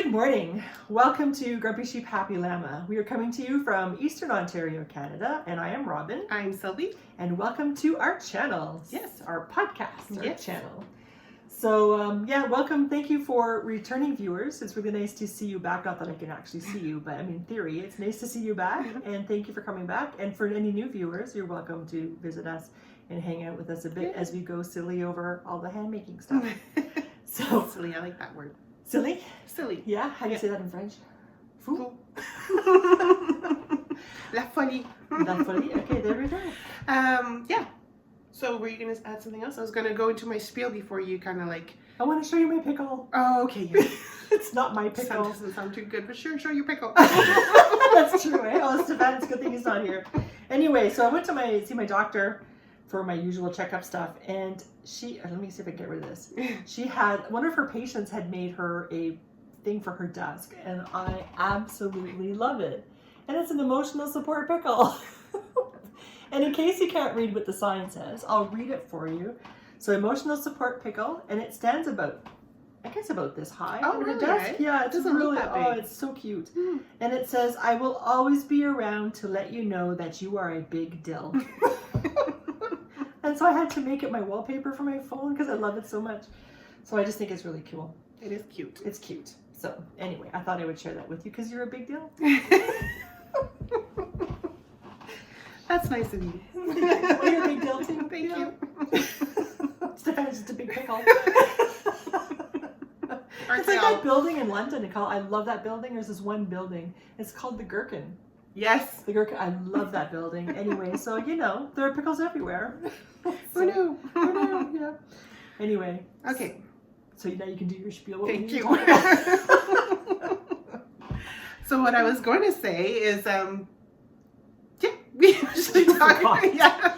Good morning. Welcome to Grumpy Sheep Happy Llama. We are coming to you from Eastern Ontario, Canada, and I am Robin. I'm Sylvie. And welcome to our channel. Yes. Our podcast, yes. channel. So, welcome. Thank you for returning viewers. It's really nice to see you back. Not that I can actually see you, but I mean, in theory, it's nice to see you back. And thank you for coming back. And for any new viewers, you're welcome to visit us and hang out with us a bit as we go silly over all the hand making stuff. So silly, I like that word. Silly? Silly. Yeah? How do you say that in French? Fou? La folie. La folie? Okay, there we go. Yeah. So were you going to add something else? I was going to go into my spiel before you kind of like... I want to show you my pickle. Oh, okay. Yeah. It's not my pickle. Doesn't sound too good, but sure, show your pickle. That's true, eh? Oh, Stefan, it's a good thing he's not here. Anyway, so I went to see my doctor for my usual checkup stuff, and let me see if I can get rid of this. One of her patients had made her a thing for her desk, and I absolutely love it. And it's an emotional support pickle. And in case you can't read what the sign says, I'll read it for you. So emotional support pickle, and it stands about this high on her desk. Right? Yeah, it doesn't look really, that big. oh, it's so cute. And it says, I will always be around to let you know that you are a big dill. And so I had to make it my wallpaper for my phone because I love it so much. So I just think it's really cool. It is cute. It's cute. So anyway, I thought I would share that with you because you're a big deal. That's nice of you. Well, you're a big deal too. Thank you. Stefan's just a big pickle. Aren't It's like they all? that building in London. I love that building. There's this one building. It's called the Gherkin. Yes. The Gherkin. I love that building. Anyway, so there are pickles everywhere. Who knew? Who knew? Yeah. Anyway. Okay. So now you can do your spiel. Thank you. So what I was going to say is, we usually talk. Yeah.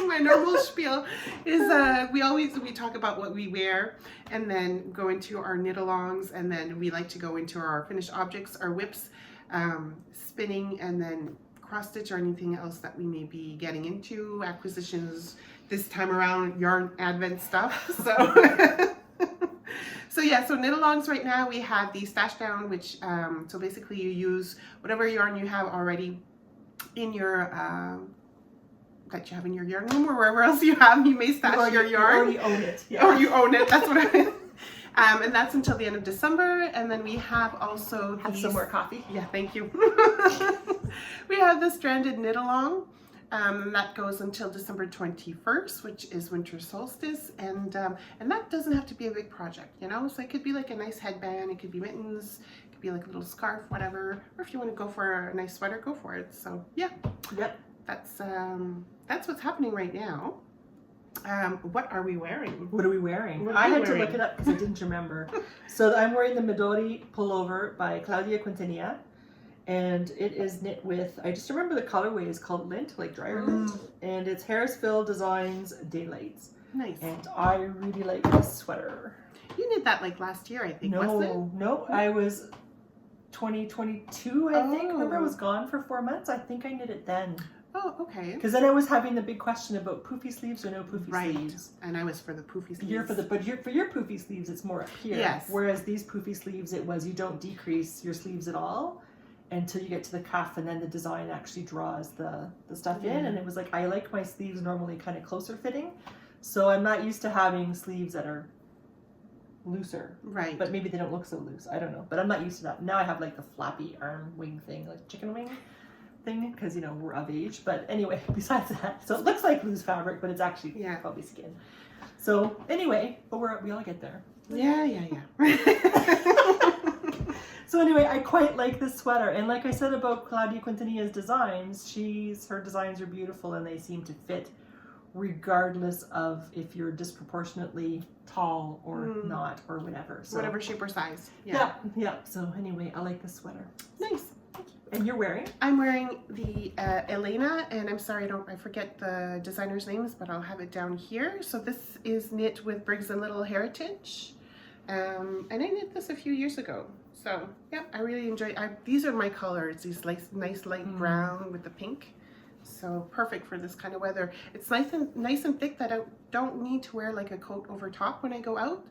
My normal spiel is we talk about what we wear, and then go into our knit-alongs, and then we like to go into our finished objects, our whips, spinning, and then cross-stitch or anything else that we may be getting into, acquisitions this time around, yarn advent stuff. So knit-alongs right now we have the stash down, which so basically you use whatever yarn you have already in your that you have in your yarn room or wherever else you may stash your yarn. You already own it. Yeah. Or you own it. That's what I mean. And that's until the end of December. And then we have also some more coffee. Yeah, thank you. We have the stranded knit along. That goes until December 21st, which is winter solstice, and that doesn't have to be a big project, So it could be like a nice headband, it could be mittens, it could be like a little scarf, whatever. Or if you want to go for a nice sweater, go for it. So yeah, yep, that's what's happening right now. What are we wearing? What are we wearing? I had to look it up because I didn't remember. So I'm wearing the Midori pullover by Claudia Quintanilla. And it is knit with, I just remember the colorway is called lint, like dryer lint. And it's Harrisville Designs Daylights. Nice. And I really like this sweater. You knit that like last year, I think, wasn't it? No, I was 2022, I think. Remember I was gone for 4 months? I think I knit it then. Oh, okay. Because then I was having the big question about poofy sleeves or no poofy sleeves. And I was for the poofy sleeves. For your poofy sleeves, it's more up here. Yes. Whereas these poofy sleeves, it was you don't decrease your sleeves at all until you get to the cuff, and then the design actually draws the stuff in. And it was like, I like my sleeves normally kind of closer fitting, so I'm not used to having sleeves that are looser. Right. But maybe they don't look so loose. I don't know. But I'm not used to that. Now I have like the flappy arm wing thing, like chicken wing thing, because we're of age. But anyway, besides that, so it looks like loose fabric, but it's actually probably skin. So anyway, but we all get there. Yeah. So anyway, I quite like this sweater, and like I said about Claudia Quintanilla's designs, her designs are beautiful, and they seem to fit regardless of if you're disproportionately tall or not or whatever. So whatever shape or size. Yeah. So anyway, I like this sweater. Nice. And you're wearing? I'm wearing the Elena, and I'm sorry I forget the designer's names, but I'll have it down here. So this is knit with Briggs & Little Heritage, and I knit this a few years ago. So yeah, I really enjoy. These are my colors. These nice light brown with the pink. So perfect for this kind of weather. It's nice and thick that I don't need to wear like a coat over top when I go out.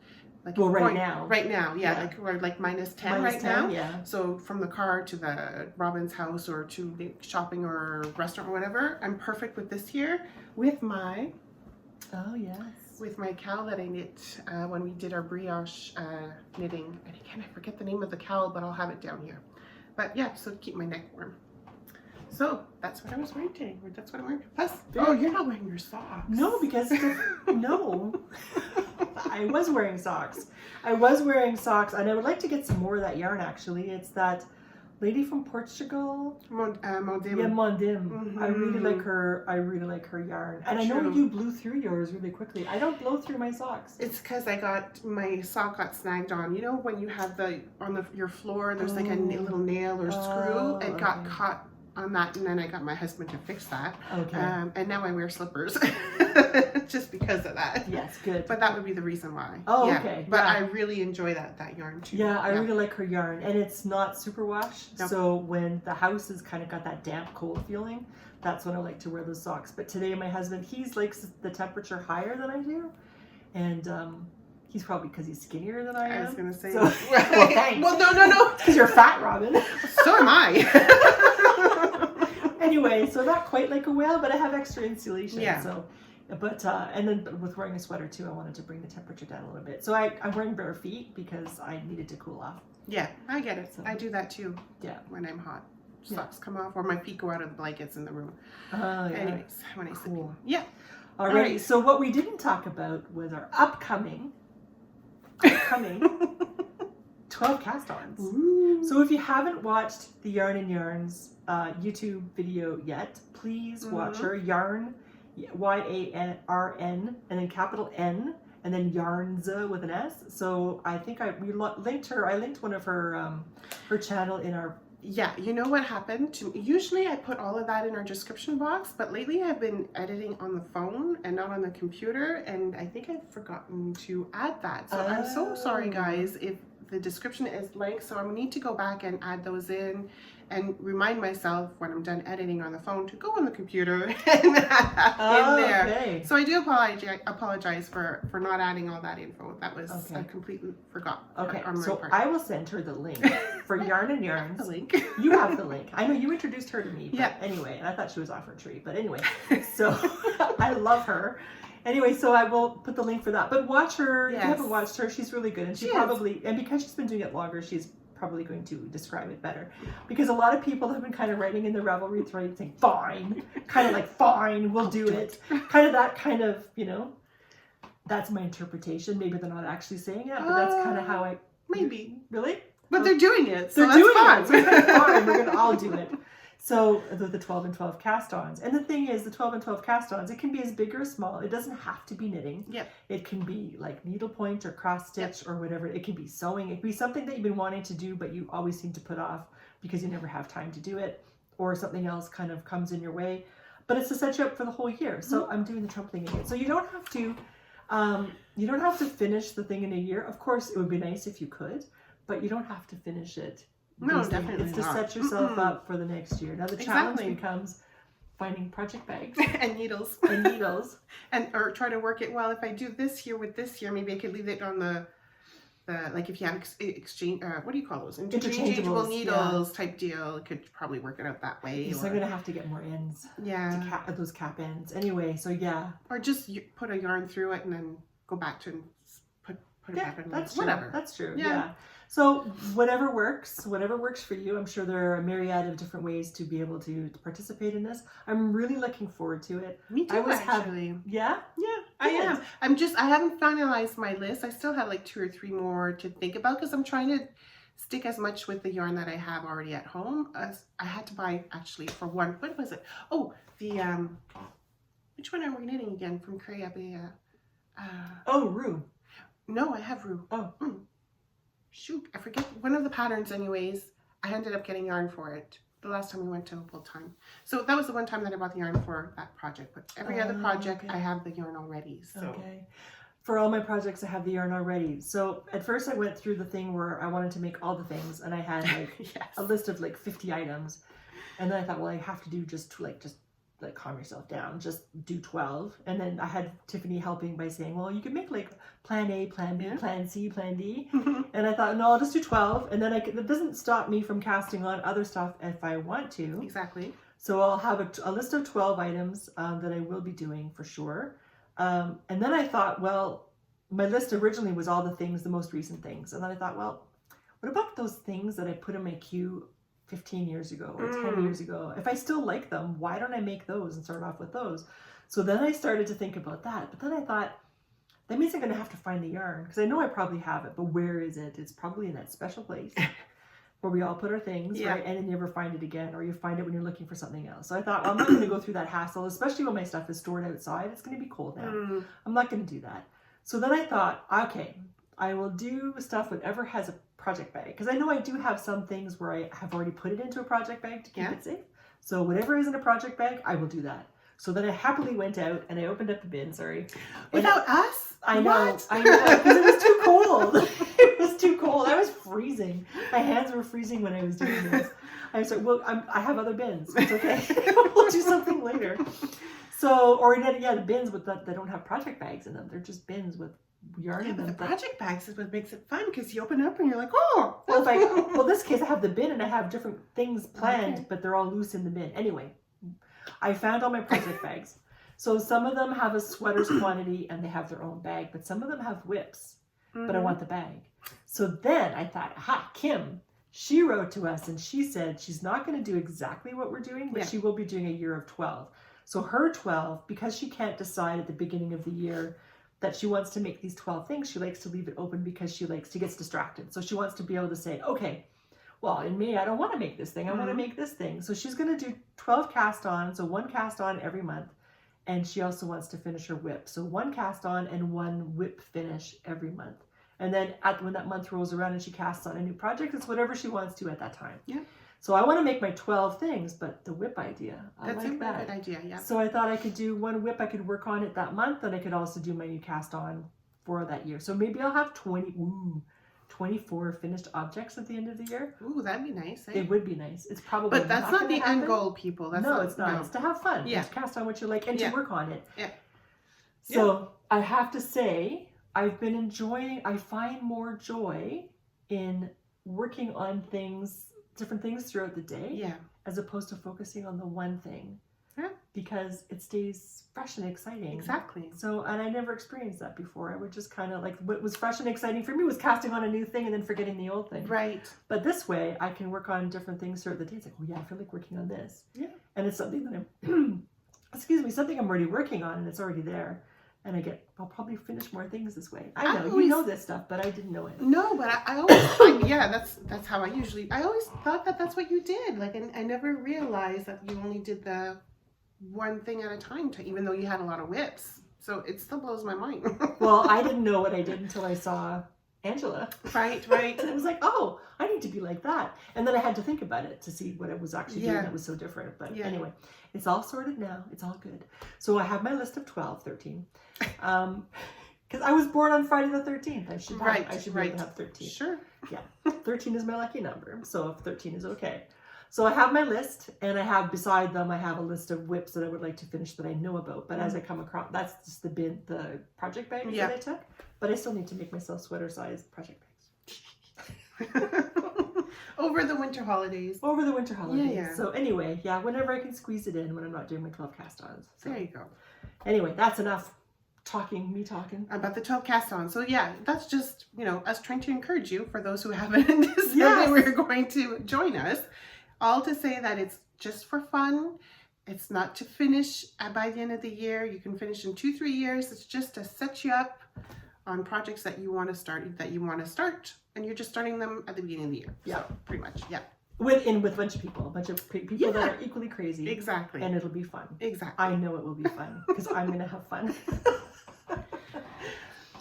like Well, right going- now. Right now, yeah, Yeah. like we're like -10 Minus right 10, now. yeah. So from the car to the Robin's house or to the shopping or restaurant or whatever, I'm perfect with this here with my Oh, yes. cowl that I knit when we did our brioche knitting. And again, I forget the name of the cowl, but I'll have it down here. But yeah, so to keep my neck warm. So that's what I was wearing today. That's what I'm wearing. Plus, oh, you're not wearing your socks. No, because no. I was wearing socks. I was wearing socks, and I would like to get some more of that yarn. Actually, it's that lady from Portugal. Mondim. Yeah, Mondim. Mhm. I really like her. I really like her yarn, and I know True. you blew through yours really quickly. I don't blow through my socks. It's because I got my sock got snagged on. You know when you have your floor, there's like a little nail or screw. It got okay. caught on that, and then I got my husband to fix that. Okay. And now I wear slippers just because of that. Yes, good. But that would be the reason why. Oh, yeah. okay. But Yeah. I really enjoy that yarn too. Yeah, I really like her yarn, and it's not superwash. Nope. So when the house has kind of got that damp, cold feeling, that's when I like to wear those socks. But today, my husband, he's likes the temperature higher than I do, and he's probably because he's skinnier than I am. I was gonna say. So, well, thanks. Well, no. Because you're fat, Robin. So am I. Anyway, so not quite like a whale, but I have extra insulation. Yeah. So, but and then with wearing a sweater too, I wanted to bring the temperature down a little bit. So I'm wearing bare feet because I needed to cool off. Yeah, I get it. So- I do that too. Yeah. When I'm hot, Yeah. socks come off, or my feet go out of the blankets in the room. Oh, yeah. Anyways, when I sleep. Cool. Yeah. Alrighty. Alright. So what we didn't talk about was our upcoming 12 cast-ons. Ooh. So if you haven't watched the Yarn and Yarns YouTube video yet, please watch her. Yarn, Y-A-R-N, and then capital N, and then Yarns with an S. So I think we linked her. I linked one of her her channel in our. Yeah, you know what happened to me? Usually I put all of that in our description box, but lately I've been editing on the phone and not on the computer, and I think I've forgotten to add that. So I'm so sorry, guys, if the description is blank, so I need to go back and add those in and remind myself when I'm done editing on the phone to go on the computer and add that in there. Okay. So I do apologize for not adding all that info. That was I completely forgot. Okay, on my so part. I will send her the link for Yarn and Yarns. The link. You have the link. I know you introduced her to me, but Yeah. anyway, and I thought she was off her tree. But anyway, so I love her. Anyway, so I will put the link for that. But watch her. If you haven't watched her, she's really good. And she probably, and because she's been doing it longer, she's probably going to describe it better. Because a lot of people have been kind of writing in the Ravelry thread saying, fine, kind of like, fine, we'll do it. Kind of that kind of, that's my interpretation. Maybe they're not actually saying it, but that's kind of how I... Maybe. Really? But they're doing it, so They're that's doing fun. it. So it's fine. We're going to all do it. So the 12 and 12 cast-ons. And the thing is, the 12 and 12 cast-ons, it can be as big or small. It doesn't have to be knitting. Yep. It can be like needlepoint or cross-stitch or whatever. It can be sewing. It can be something that you've been wanting to do, but you always seem to put off because you never have time to do it, or something else kind of comes in your way. But it's to set you up for the whole year. So I'm doing the Trump thing again. So you don't have to finish the thing in a year. Of course, it would be nice if you could, but you don't have to finish it. No, definitely It's to not. set yourself up for the next year. Now the challenge becomes finding project bags and needles. and needles. Or try to work it, well, if I do this year with this year, maybe I could leave it on the like if you have exchange, what do you call those? Interchangeable needles type deal. It could probably work it out that way. So I'm going to have to get more ends. Yeah. Those cap ends. Anyway, so yeah. Or just put a yarn through it and then go back to and put it back in. That's whatever. True. That's true. Yeah. Yeah. So whatever works for you. I'm sure there are a myriad of different ways to be able to participate in this. I'm really looking forward to it. Me too, actually. Yeah? Yeah, I am. I haven't finalized my list. I still have like 2 or 3 more to think about because I'm trying to stick as much with the yarn that I have already at home. As I had to buy actually for one, what was it? Oh, the, which one are we knitting again from Crayabe? Rue. No, I have Rue. Oh. Shoot, I forget one of the patterns anyways. I ended up getting yarn for it the last time we went to Full Time. So that was the one time that I bought the yarn for that project. But every other project, I have the yarn already. So. Okay. For all my projects, I have the yarn already. So at first I went through the thing where I wanted to make all the things and I had like a list of like 50 items. And then I thought, well, I have to do just like calm yourself down, just do 12. And then I had Tiffany helping by saying, well, you can make like plan A, plan B, plan C, plan D. And I thought, no, I'll just do 12. And then that doesn't stop me from casting on other stuff if I want to. Exactly. So I'll have a list of 12 items that I will be doing for sure. And then I thought, well, my list originally was all the things, the most recent things. And then I thought, well, what about those things that I put in my queue 15 years ago or 10 years ago? If I still like them, why don't I make those and start off with those? So then I started to think about that. But then I thought, that means I'm going to have to find the yarn, because I know I probably have it, but where is it? It's probably in that special place where we all put our things, right? And then you never find it again, or you find it when you're looking for something else. So I thought, well, I'm not going to go through that hassle, especially when my stuff is stored outside. It's going to be cold now. I'm not going to do that. So then I thought, okay, I will do stuff whatever has a project bag, because I know I do have some things where I have already put it into a project bag to keep it safe. So whatever is in a project bag, I will do that. So then I happily went out and I opened up the bin, Without us? I know, because it was too cold. It was too cold. I was freezing. My hands were freezing when I was doing this. I was like, well, I have other bins. It's okay. We'll do something later. So, or the bins that don't have project bags in them. They're just bins with yarn in them. The project bags is what makes it fun, because you open up and you're like, oh. Well, this case I have the bin and I have different things planned, but they're all loose in the bin. Anyway, I found all my project bags. So some of them have a sweater's quantity and they have their own bag, but some of them have whips, but I want the bag. So then I thought, aha, Kim, she wrote to us and she said she's not going to do exactly what we're doing, but she will be doing a year of 12. So her 12, because she can't decide at the beginning of the year that she wants to make these 12 things, she likes to leave it open because she gets distracted. So she wants to be able to say, okay, well, in May, I don't want to make this thing. I want to make this thing. So she's going to do 12 cast on. So 1 cast on every month. And she also wants to finish her whip. So 1 cast on and 1 whip finish every month. And then when that month rolls around and she casts on a new project, it's whatever she wants to at that time. Yeah. So I want to make my 12 things, but the whip idea, That's like that. That's a good idea, yeah. So I thought I could do 1 whip. I could work on it that month, and I could also do my new cast on for that year. So maybe I'll have 24 finished objects at the end of the year. Ooh, that'd be nice. Eh? It would be nice. It's probably But that's not the end goal, people. That's it's not. No. It's to have fun. Yeah. To cast on what you like and to work on it. Yeah. So I have to say, I find more joy in working on different things throughout the day. Yeah. As opposed to focusing on the one thing. Yeah. Because it stays fresh and exciting. Exactly. So, and I never experienced that before. I would just kind of what was fresh and exciting for me was casting on a new thing and then forgetting the old thing. Right. But this way, I can work on different things throughout the day. It's like, oh yeah, I feel like working on this. Yeah. And it's something that something I'm already working on, and it's already there. And I'll probably finish more things this way. I know, you know this stuff, but I didn't know it. No, but I always, that's how I always thought that that's what you did. And I never realized that you only did the one thing at a time, even though you had a lot of whips. So it still blows my mind. Well, I didn't know what I did until I saw Angela. Right. And it was like, oh, I need to be like that. And then I had to think about it to see what I was actually doing that was so different. But anyway, it's all sorted now. It's all good. So I have my list of 13. Because I was born on Friday the 13th. I should be able to have 13. Sure. Yeah. 13 is my lucky number. So if 13 is okay. So I have my list, and beside them, I have a list of whips that I would like to finish that I know about. But as I come across, that's just the project bags that I took. But I still need to make myself sweater-sized project bags. Over the winter holidays. Yeah. So anyway, whenever I can squeeze it in when I'm not doing my 12 cast-ons. So. There you go. Anyway, that's enough me talking. About the 12 cast-ons. So that's just, us trying to encourage you, for those who haven't decided we're going to join us. All to say that it's just for fun. It's not to finish by the end of the year. You can finish in 2-3 years. It's just to set you up on projects that you want to start, and you're just starting them at the beginning of the year. Yeah, so, pretty much. Yeah. With a bunch of people that are equally crazy. Exactly. And it'll be fun. Exactly. I know it will be fun because I'm going to have fun.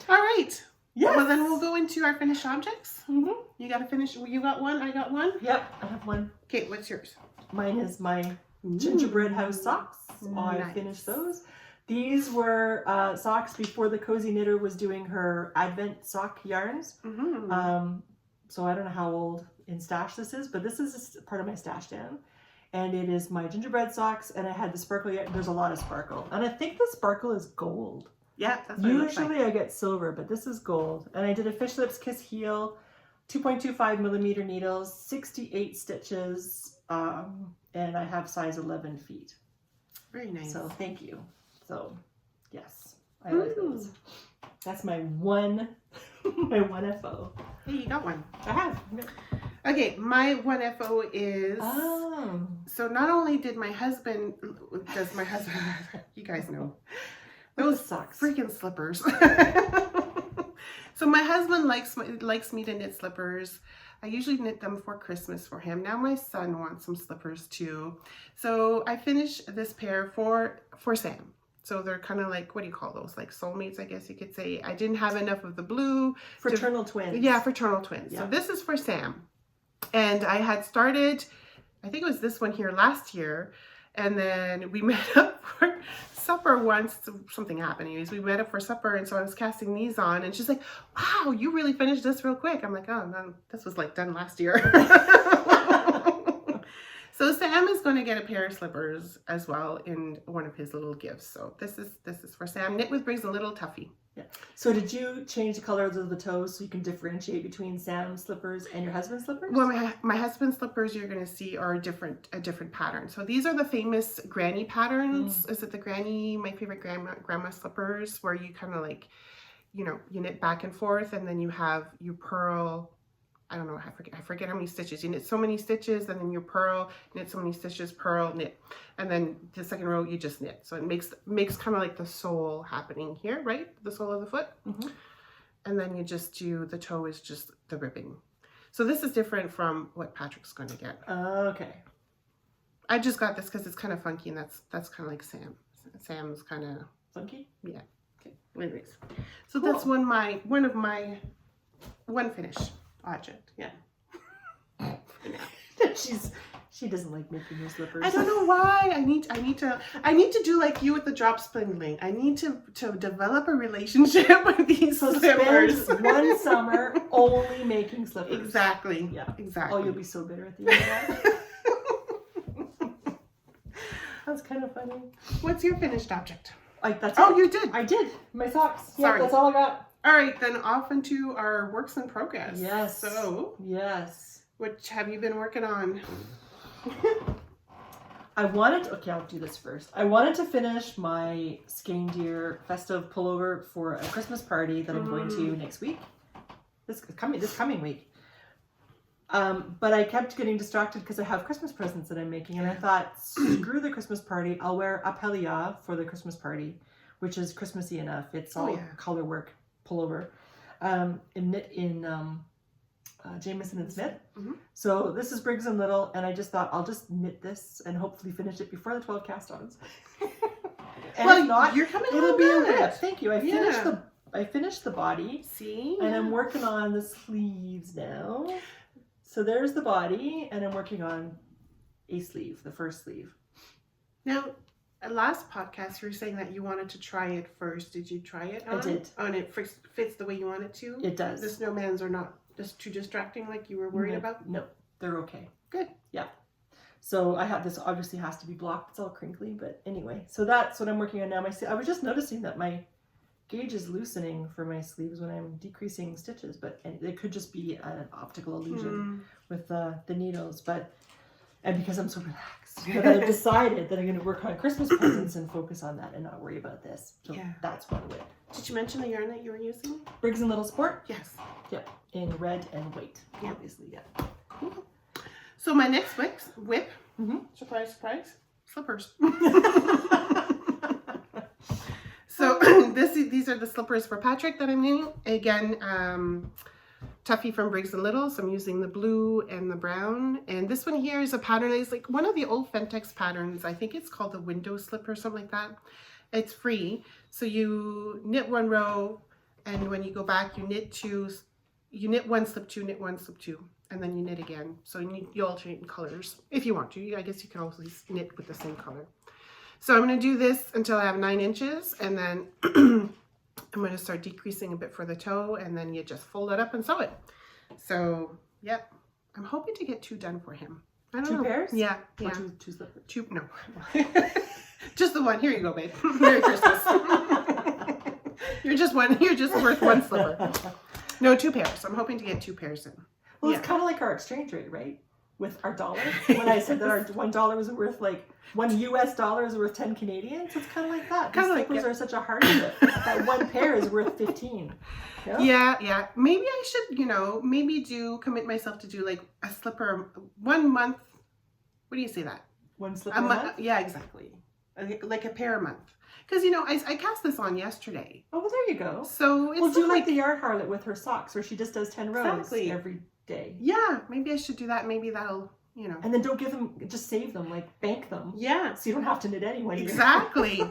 All right. Yes. Well, then we'll go into our finished objects. Mm-hmm. You got to finish. You got one. I got one. Yep, I have one. Okay, what's yours? Mine is my gingerbread house socks. Nice. I finished those. These were socks before the Cozy Knitter was doing her Advent sock yarns. Mm-hmm. So I don't know how old in stash this is, but this is part of my stash down. And it is my gingerbread socks, and I had the sparkle. There's a lot of sparkle, and I think the sparkle is gold. Yeah, that's what it looks like. Usually I get silver, but this is gold. And I did a fish lips kiss heel, 2.25 millimeter needles, 68 stitches, and I have size 11 feet. Very nice. So thank you. So yes, I like those. That's my one FO. Hey, you got one. I have. Okay, my one FO is, so not only does my husband, you guys know, those socks. Freaking slippers. So my husband likes me to knit slippers. I usually knit them for Christmas for him. Now my son wants some slippers too. So I finished this pair for Sam. So they're kind of like, what do you call those? Like soulmates, I guess you could say. I didn't have enough of the blue. Fraternal twins. Yeah, fraternal twins. Yeah. So this is for Sam. And I had started, I think it was this one here last year. And then we met up for supper once. Something happened anyways. We met up for supper, and so I was casting these on, and she's like, wow, you really finished this real quick. I'm like, oh, no, this was like done last year. So Sam is going to get a pair of slippers as well in one of his little gifts. So this is for Sam. Knit with Briggs, a little toughie. Yeah. So did you change the colors of the toes so you can differentiate between Sam's slippers and your husband's slippers? Well, my husband's slippers you're going to see are a different pattern. So these are the famous granny patterns. Is it the granny, my favorite grandma slippers, where you kind of like, you know, you knit back and forth, and then you purl. I don't know, I forget how many stitches. You knit so many stitches, and then you purl, knit so many stitches, purl, knit. And then the second row, you just knit. So it makes kind of like the sole happening here, right? The sole of the foot. And then you just do, the toe is just the ribbing. So this is different from what Patrick's going to get. Okay. I just got this because it's kind of funky, and that's kind of like Sam. Sam's kind of funky? Yeah. Okay. Anyways. So cool. That's one finish object. Yeah. She doesn't like making her slippers. I don't know why. I need to do like you with the drop spindling. I need to develop a relationship with these slippers. Spend one summer only making slippers. Exactly. Yeah. Exactly. Oh, you'll be so bitter at the end of that. That's kind of funny. What's your finished object? That's it. You did. I did. My socks. Yeah, sorry. That's all I got. All right, then off into our works in progress. Yes. So. Yes. What have you been working on? I'll do this first. I wanted to finish my skein deer festive pullover for a Christmas party that I'm going to next week. This coming week. But I kept getting distracted because I have Christmas presents that I'm making, and I thought, screw the Christmas party. I'll wear a pelia for the Christmas party, which is Christmassy enough. It's all color work pullover, knit in Jameson and Smith. So this is Briggs and Little, and I just thought I'll just knit this and hopefully finish it before the 12 cast-ons. And well, if not, you're coming. It'll be a rip. Thank you. I finished the body. See, and I'm working on the sleeves now. So there's the body, and I'm working on a sleeve, the first sleeve. Now, last podcast, you were saying that you wanted to try it first. Did you try it on? I did. And it fits the way you want it to? It does. The snowmans are not just too distracting like you were worried about? No, they're okay. Good. Yeah. So I have this, obviously has to be blocked. It's all crinkly, but anyway. So that's what I'm working on now. I was just noticing that my gauge is loosening for my sleeves when I'm decreasing stitches, but it could just be an optical illusion with the needles. And because I'm so relaxed, but I've decided that I'm going to work on Christmas presents and focus on that and not worry about this. So that's one way. Did you mention the yarn that you were using? Briggs and Little Sport? Yes. Yep. In red and white, obviously. Yeah. Cool. So my next whip, surprise, surprise, slippers. So these are the slippers for Patrick that I'm knitting. Again, Tuffy from Briggs and Little. So I'm using the blue and the brown. And this one here is a pattern. It's like one of the old Fentex patterns. I think it's called the window slipper, something like that. It's free. So you knit one row, and when you go back, you knit one, slip two, knit one, slip two, and then you knit again. So you alternate in colors if you want to. I guess you can also knit with the same color. So I'm going to do this until I have 9 inches, and then I'm going to start decreasing a bit for the toe, and then you just fold it up and sew it. So, yep. I'm hoping to get 2 done for him. I don't Two know. pairs? Yeah. Or Yeah. two slippers? Two, no. Just the one. Here you go, babe. Merry Christmas. You're just worth one slipper. No, 2 pairs. I'm hoping to get 2 pairs in. Well, Yeah. it's kind of like our exchange rate, right? With our dollar. When I said that our $1 was worth like $1 US is worth 10 Canadian, so it's kind of like that. These slippers are such a hardship. That 1 pair is worth 15. Yeah. Maybe I should, maybe commit myself to do like a slipper 1 month. What do you say that? 1 slipper a month? Yeah, exactly. Like a pair a month. Because, I cast this on yesterday. Oh, well, there you go. So it's do like the yard harlot with her socks, where she just does 10 rows every day. Yeah, maybe I should do that. Maybe that'll, And then don't give them, just save them, like bank them. Yeah. So you don't have to knit anyway. Exactly.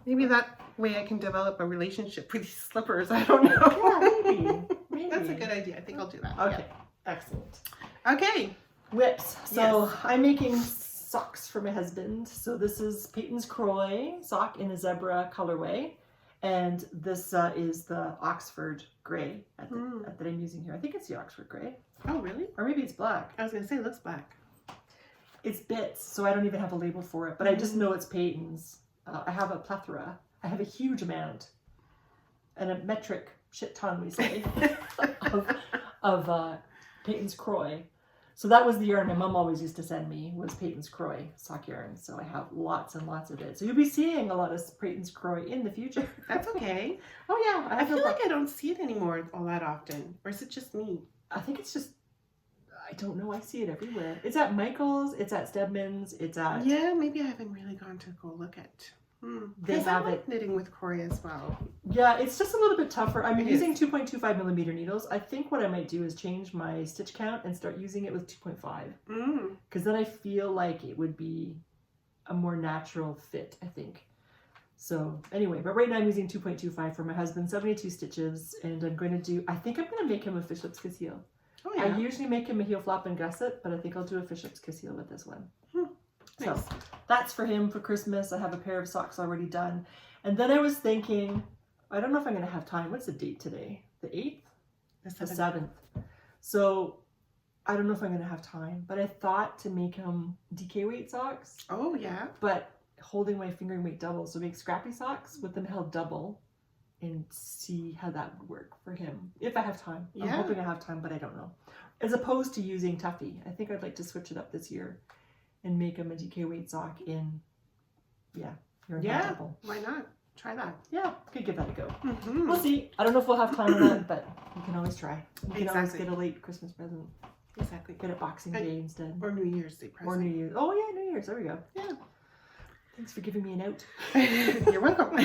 Maybe that way I can develop a relationship with these slippers. I don't know. Yeah, maybe. That's a good idea. I think I'll do that. Okay, excellent. Okay. Whips. So I'm making socks for my husband. So this is Peyton's Croy sock in a zebra colorway. And this is the Oxford Grey that I'm using here. I think it's the Oxford Grey. Oh, really? Or maybe it's black. I was going to say it looks black. It's bits, so I don't even have a label for it. But I just know it's Peyton's. I have a plethora. I have a huge amount. And a metric shit ton, we say, of Peyton's Croy. So that was the yarn my mom always used to send me, was Peyton's Croy sock yarn. So I have lots and lots of it. So you'll be seeing a lot of Peyton's Croy in the future. That's okay. Oh yeah. I feel like I don't see it anymore all that often. Or is it just me? I think it's just, I don't know. I see it everywhere. It's at Michael's. It's at Stedman's. It's at... Yeah, maybe I haven't really gone to go look at... They have it. Knitting with Croy as well. Yeah, it's just a little bit tougher. I'm using 2.25 millimeter needles. I think what I might do is change my stitch count and start using it with 2.5. Because then I feel like it would be a more natural fit, I think. So anyway, but right now I'm using 2.25 for my husband, 72 stitches. And I'm going to do, I think I'm going to make him a fish lips kiss heel. Oh, yeah. I usually make him a heel flap and gusset, but I think I'll do a fish lips kiss heel with this one. So Nice. that's for him for Christmas. I have a pair of socks already done. And then I was thinking, I don't know if I'm going to have time. What's the date today? The 8th? The 7th. So I don't know if I'm going to have time. But I thought to make him DK weight socks. Oh, yeah. But holding my fingering weight double. So make scrappy socks with them held double. And see how that would work for him. If I have time. I'm hoping I have time, but I don't know. As opposed to using Tuffy. I think I'd like to switch it up this year. And make them a DK weight sock in, double. Why not? Try that. Yeah, could give that a go. We'll see. I don't know if we'll have time on that, but we can always try. We can always get a late Christmas present. Exactly. Get it Boxing Day instead. Or New Year's Day present. Or New Year's. Oh yeah, New Year's. There we go. Yeah. Thanks for giving me an out. You're welcome.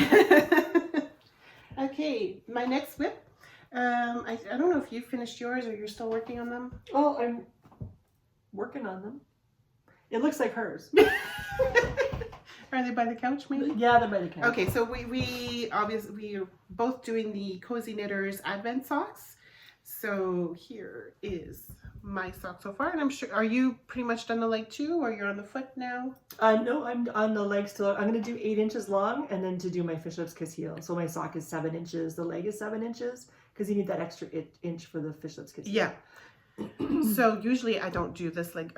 Okay, my next whip. I don't know if you finished yours or you're still working on them. Oh, I'm working on them. It looks like hers. Are they by the couch, maybe? Yeah, they're by the couch. Okay, so we obviously we are both doing the Cozy Knitters Advent socks. So here is my sock so far, and I'm sure, are you pretty much done the leg too, or you're on the foot now? No, I'm on the leg still. I'm going to do 8 inches long, and then to do my fish lips kiss heel. So my sock is 7 inches. The leg is 7 inches, because you need that extra inch for the fish lips kiss heel. Yeah. So usually I don't do this like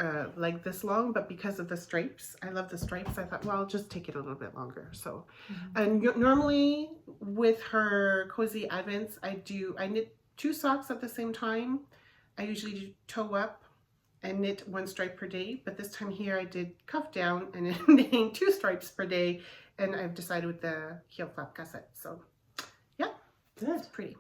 this long, but because of the stripes, I love the stripes, I thought, well, I'll just take it a little bit longer. So and normally with her Cozy Advents, I knit 2 socks at the same time. I usually do toe up and knit 1 stripe per day, but this time here I did cuff down and knitting 2 stripes per day, and I've decided with the heel flap gusset. So yeah, Good. It's pretty.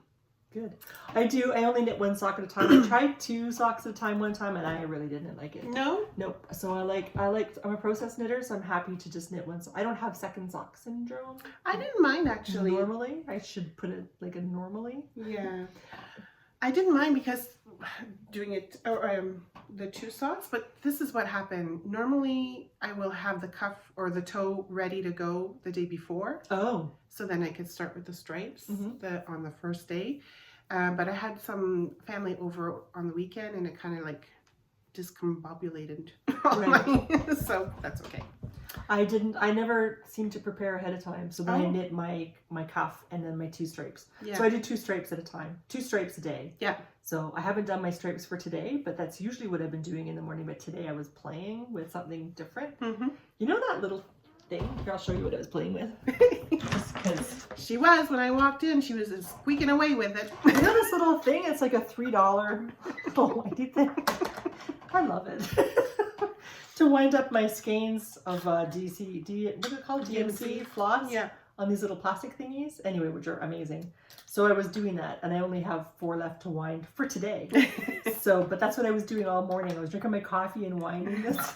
Good. I only knit 1 sock at a time. I tried 2 socks at a time one time, and I really didn't like it. No? Nope. So I'm a process knitter, so I'm happy to just knit 1 sock. I don't have second sock syndrome. I didn't mind actually. Normally, I should put it like a normally. Yeah. I didn't mind because doing it, the 2 socks, but this is what happened. Normally, I will have the cuff or the toe ready to go the day before. Oh. So then I could start with the stripes on the first day. But I had some family over on the weekend, and it kind of like discombobulated. Right. So that's okay. I never seem to prepare ahead of time. So then I knit my cuff and then my 2 stripes. So I do 2 stripes at a time, 2 stripes a day. Yeah. So I haven't done my stripes for today, but that's usually what I've been doing in the morning. But today I was playing with something different. You know that little thing? Here, I'll show you what I was playing with. Just because she was, when I walked in, she was just squeaking away with it. You know this little thing? It's like a $3 whitey thing. I love it. To wind up my skeins of what is it called? DMC floss on these little plastic thingies. Anyway, which are amazing. So I was doing that, and I only have 4 left to wind for today. But that's what I was doing all morning. I was drinking my coffee and winding this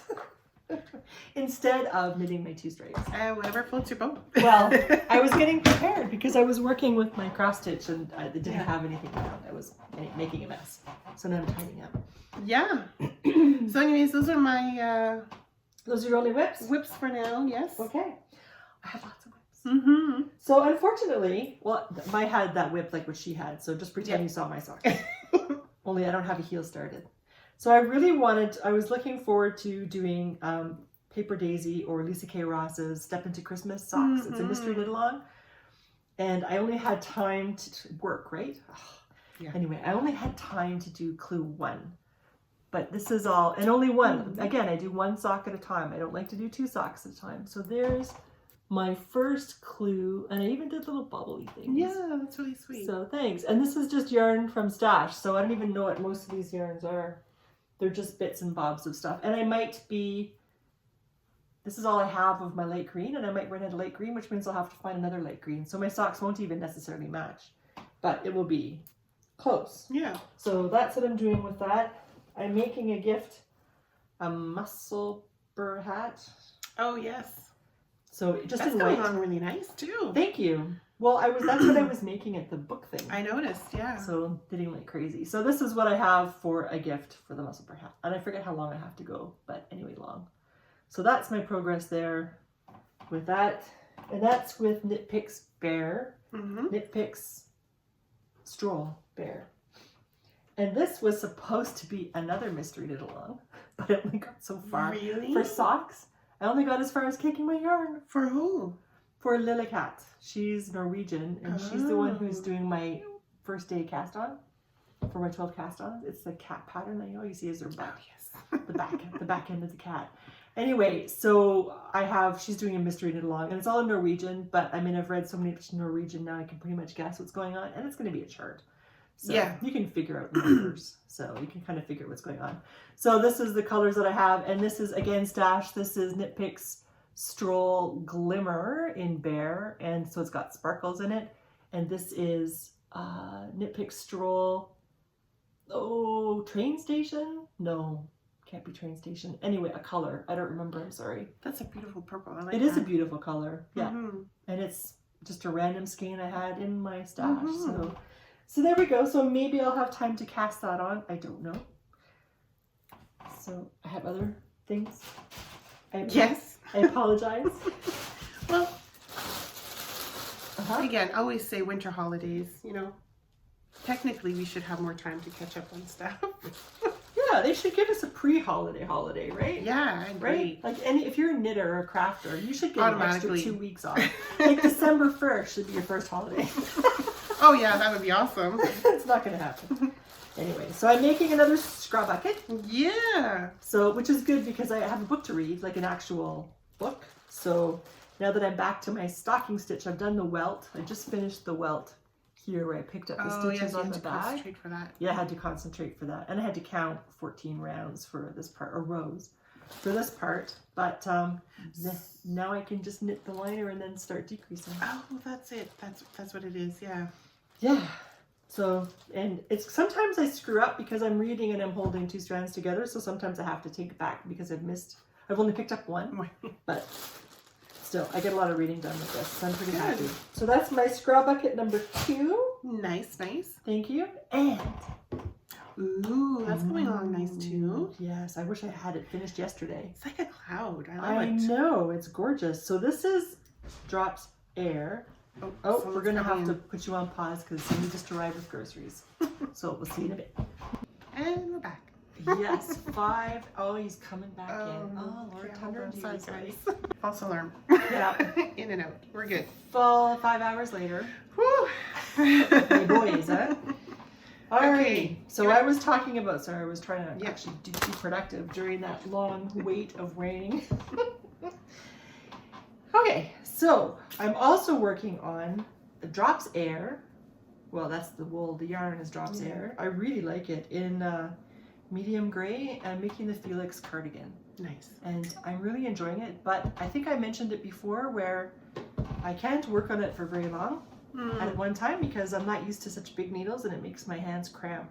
instead of knitting my 2 stripes. Whatever floats your boat. Well, I was getting prepared because I was working with my cross stitch and I didn't have anything around. I was making a mess. So now I'm tidying up. Yeah. So anyways, those are my those are your only whips? Whips for now, yes. Okay. I have lots of whips. So unfortunately, well, I had that whip like what she had, so just pretend you saw my sock. Only I don't have a heel started. So I was looking forward to doing Paper Daisy or Lisa K. Ross's Step Into Christmas socks. It's a mystery knit along. And I only had time to work, right? Anyway, I only had time to do clue 1. But this is all, and only 1. Again, I do 1 sock at a time. I don't like to do 2 socks at a time. So there's my first clue, and I even did little bubbly things. Yeah, that's really sweet. So thanks. And this is just yarn from Stash, so I don't even know what most of these yarns are. They're just bits and bobs of stuff. And this is all I have of my light green, and I might run out of light green, which means I'll have to find another light green. So my socks won't even necessarily match, but it will be close. Yeah. So that's what I'm doing with that. I'm making a gift, a muscle burr hat. Oh, yes. So just that's in white. That's going on really nice, too. Thank you. Well, that's what I was making at the book thing. I noticed, yeah. So knitting like crazy. So this is what I have for a gift for the muscle burr hat. And I forget how long I have to go, but anyway, long. So that's my progress there with that. And that's with Knit Picks Bear. Knit Picks Stroll Bear. And this was supposed to be another mystery knit along, but I only got so far. Really? For socks, I only got as far as kicking my yarn. For who? For Lillekat. She's Norwegian, and she's the one who's doing my first day cast on for my 12 cast on. It's the cat pattern. I know you see is her back. Oh, yes. the back end of the cat. Anyway, so she's doing a mystery knit along, and it's all in Norwegian, but I mean, I've read so many Norwegian now, I can pretty much guess what's going on, and it's going to be a chart. So you can figure out the numbers, so you can kind of figure out what's going on. So this is the colors that I have, and this is, again, Stash. This is Knit Picks Stroll Glimmer in Bear, and so it's got sparkles in it. And this is Knit Picks Stroll, Train Station? No, can't be Train Station. Anyway, a color. I don't remember, I'm sorry. That's a beautiful purple. I like it. It is a beautiful color, yeah. And it's just a random skein I had in my stash, So there we go. So maybe I'll have time to cast that on. I don't know. So I have other things. Yes. I apologize. Well, again, I always say winter holidays, technically we should have more time to catch up on stuff. Yeah, they should give us a pre-holiday holiday, right? Yeah, I agree. Right? Like if you're a knitter or a crafter, you should get an extra 2 weeks off. Like December 1st should be your first holiday. Oh yeah, that would be awesome. It's not going to happen. Anyway, so I'm making another scrap bucket. Yeah. So, which is good because I have a book to read, like an actual book. So now that I'm back to my stocking stitch, I've done the welt. I just finished the welt here where I picked up the stitches on the bag. Concentrate for that. Yeah, I had to concentrate for that. And I had to count 14 rounds for this part, or rows for this part. But now I can just knit the liner and then start decreasing. Oh, that's it. That's what it is, yeah. Yeah. So, and it's sometimes I screw up because I'm reading and I'm holding 2 strands together. So sometimes I have to take it back because I've only picked up 1, but still I get a lot of reading done with this. So I'm pretty happy. So that's my scrap bucket number 2. Nice. Thank you. And ooh, that's going along nice too. Yes, I wish I had it finished yesterday. It's like a cloud. I love it. I know, it's gorgeous. So this is Drops Air. Oh, we're going to have to put you on pause because we just arrived with groceries. So we'll see you in a bit. And we're back. Yes, 5. Oh, he's coming back in. Oh, Lord, okay, tender hold on, sorry, duties, guys. False alarm. Yeah. In and out. We're good. Full 5 hours later. Whew. Hey, boys, huh? Alrighty. Okay. So I was talking about, sorry, I was trying to Yeah. actually be productive during that long wait of waiting. Okay, so I'm also working on the Drops Air. Well, that's the wool. The yarn is Drops Air. I really like it in medium gray. I'm making the Felix cardigan. Nice. And I'm really enjoying it, but I think I mentioned it before where I can't work on it for very long at one time because I'm not used to such big needles and it makes my hands cramp.